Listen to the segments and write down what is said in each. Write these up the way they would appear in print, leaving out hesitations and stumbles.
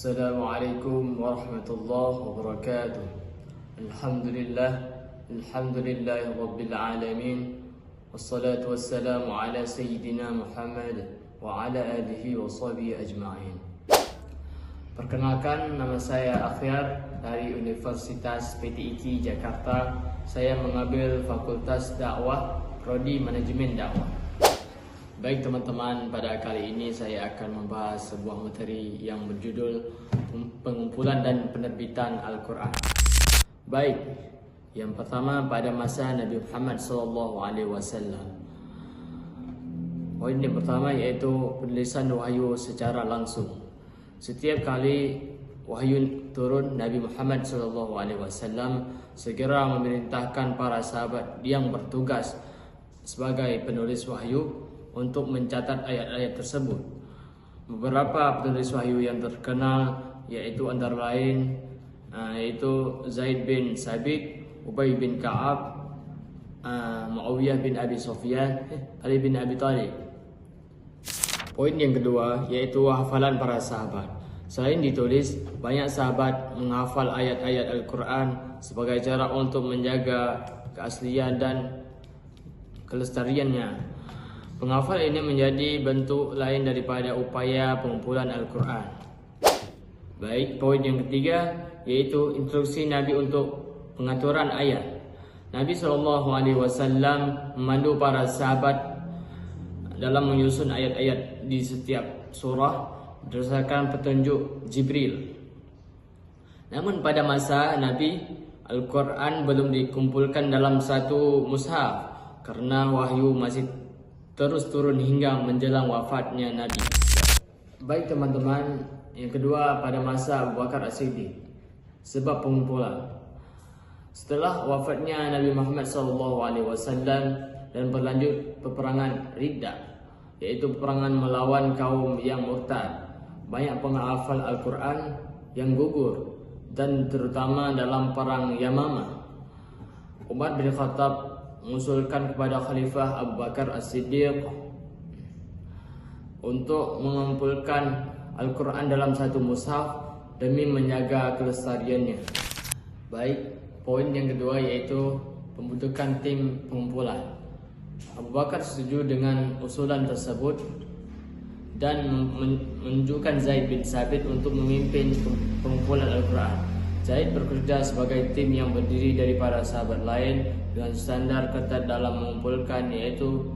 Assalamualaikum warahmatullahi wabarakatuh. Alhamdulillahi rabbil alamin. Wassalatu wassalamu ala sayyidina Muhammad wa ala alihi wa sahbihi ajma'in. Perkenalkan, nama saya Akhyar dari Universitas PTIK Jakarta. Saya mengambil Fakultas Dakwah, Prodi Manajemen Dakwah. Baik teman-teman, pada kali ini saya akan membahas sebuah materi yang berjudul pengumpulan dan penerbitan Al-Quran. Baik, yang pertama pada masa Nabi Muhammad SAW. Poin yang pertama yaitu penulisan wahyu secara langsung. Setiap kali wahyu turun, Nabi Muhammad SAW segera memerintahkan para sahabat yang bertugas sebagai penulis wahyu untuk mencatat ayat-ayat tersebut. Beberapa penulis wahyu yang terkenal yaitu antara lain yaitu Zaid bin Sabit, Ubay bin Ka'ab, Muawiyah bin Abi Sufyan, Ali bin Abi Thalib. Poin yang kedua yaitu hafalan para sahabat. Selain ditulis, banyak sahabat menghafal ayat-ayat Al-Quran sebagai cara untuk menjaga keaslian dan kelestariannya. Penghafal ini menjadi bentuk lain daripada upaya pengumpulan Al-Quran. Baik, poin yang ketiga yaitu instruksi Nabi untuk pengaturan ayat. Nabi SAW memandu para sahabat dalam menyusun ayat-ayat di setiap surah berdasarkan petunjuk Jibril. Namun pada masa Nabi, Al-Quran belum dikumpulkan dalam satu mushaf karena wahyu masih terus turun hingga menjelang wafatnya Nabi. Baik teman-teman, yang kedua pada masa Abu Bakar As-Siddiq. Sebab pengumpulan. Setelah wafatnya Nabi Muhammad SAW dan berlanjut peperangan Riddah, yaitu peperangan melawan kaum yang murtad, banyak penghafal Al-Quran yang gugur, dan terutama dalam perang Yamamah. Umar bin Khattab mengusulkan kepada Khalifah Abu Bakar As-Siddiq untuk mengumpulkan Al-Quran dalam satu mushaf demi menjaga kelestariannya. Baik, poin yang kedua yaitu pembentukan tim pengumpulan. Abu Bakar setuju dengan usulan tersebut dan menunjukkan Zaid bin Sabit untuk memimpin pengumpulan Al-Quran. Zaid bekerja sebagai tim yang berdiri dari para sahabat lain dengan standar ketat dalam mengumpulkan, yaitu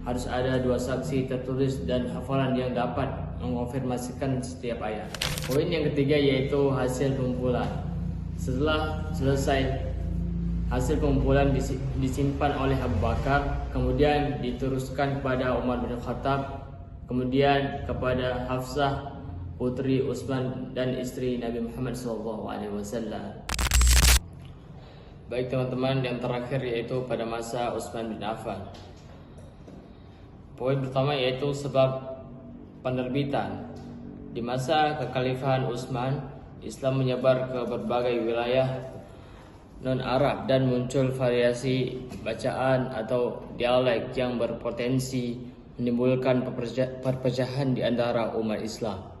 harus ada 2 saksi tertulis dan hafalan yang dapat mengonfirmasikan setiap ayat. Poin yang ketiga yaitu hasil pengumpulan. Setelah selesai, hasil pengumpulan disimpan oleh Abu Bakar, kemudian diteruskan kepada Umar bin Khattab, kemudian kepada Hafsah, putri Utsman dan istri Nabi Muhammad SAW. Baik teman-teman, yang terakhir yaitu pada masa Utsman bin Affan. Poin pertama yaitu sebab penerbitan. Di masa kekhalifahan Utsman, Islam menyebar ke berbagai wilayah non-Arab dan muncul variasi bacaan atau dialek yang berpotensi menimbulkan perpecahan di antara umat Islam.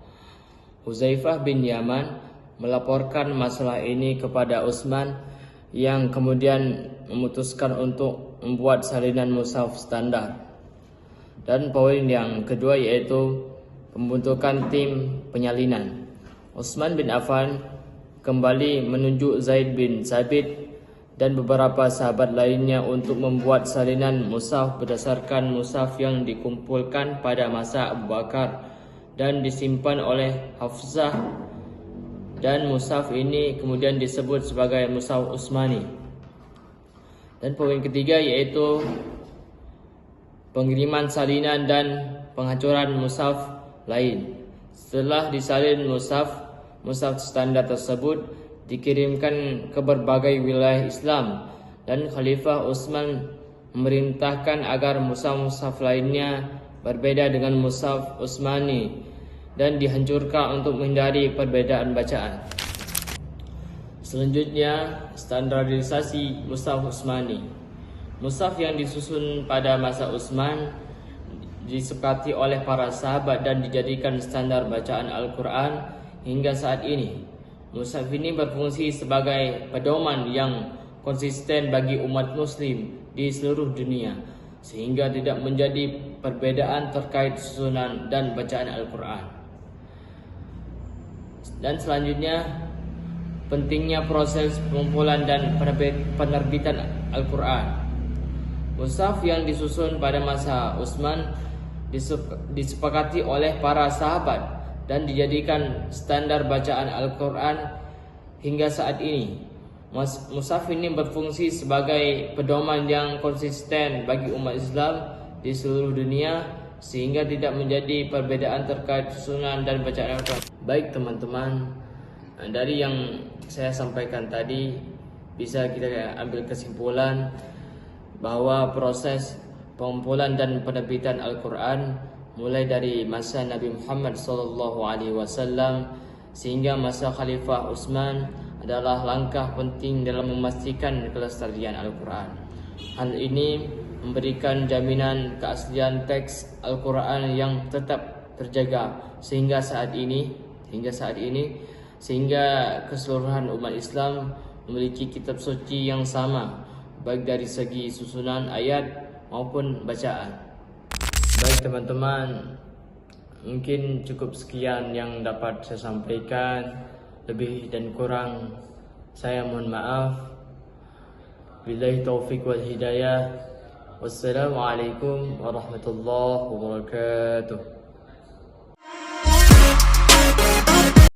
Huzaifah bin Yaman melaporkan masalah ini kepada Utsman yang kemudian memutuskan untuk membuat salinan mushaf standar. Dan poin yang kedua yaitu pembentukan tim penyalinan. Utsman bin Affan kembali menunjuk Zaid bin Sabit dan beberapa sahabat lainnya untuk membuat salinan mushaf berdasarkan mushaf yang dikumpulkan pada masa Abu Bakar dan disimpan oleh Hafsah, dan mushaf ini kemudian disebut sebagai mushaf Utsmani. Dan poin ketiga yaitu pengiriman salinan dan penghancuran mushaf lain. Setelah disalin mushaf standar tersebut dikirimkan ke berbagai wilayah Islam, dan Khalifah Utsman memerintahkan agar mushaf-mushaf lainnya berbeda dengan mushaf Utsmani dan dihancurkan untuk menghindari perbedaan bacaan. Selanjutnya, standarisasi mushaf Utsmani. Mushaf yang disusun pada masa Utsman disepakati oleh para sahabat dan dijadikan standar bacaan Al-Quran hingga saat ini. Mushaf ini berfungsi sebagai pedoman yang konsisten bagi umat muslim di seluruh dunia, sehingga tidak menjadi perbedaan terkait susunan dan bacaan Al-Quran. Dan selanjutnya, pentingnya proses pengumpulan dan penerbitan Al-Quran. Mushaf yang disusun pada masa Utsman disepakati oleh para sahabat dan dijadikan standar bacaan Al-Quran hingga saat ini. Mushaf ini berfungsi sebagai pedoman yang konsisten bagi umat Islam di seluruh dunia, sehingga tidak menjadi perbedaan terkait susunan dan bacaan Al-Quran. Baik teman-teman, dari yang saya sampaikan tadi bisa kita ambil kesimpulan bahwa proses pengumpulan dan penerbitan Al-Quran mulai dari masa Nabi Muhammad SAW sehingga masa Khalifah Utsman adalah langkah penting dalam memastikan kelestarian Al-Quran. Hal ini memberikan jaminan keaslian teks Al-Quran yang tetap terjaga sehingga keseluruhan umat Islam memiliki kitab suci yang sama, baik dari segi susunan ayat maupun bacaan. Baik teman-teman, mungkin cukup sekian yang dapat saya sampaikan. Lebih dan kurang saya mohon maaf. Billahi taufiq wal hidayah. Wassalamualaikum warahmatullahi wabarakatuh.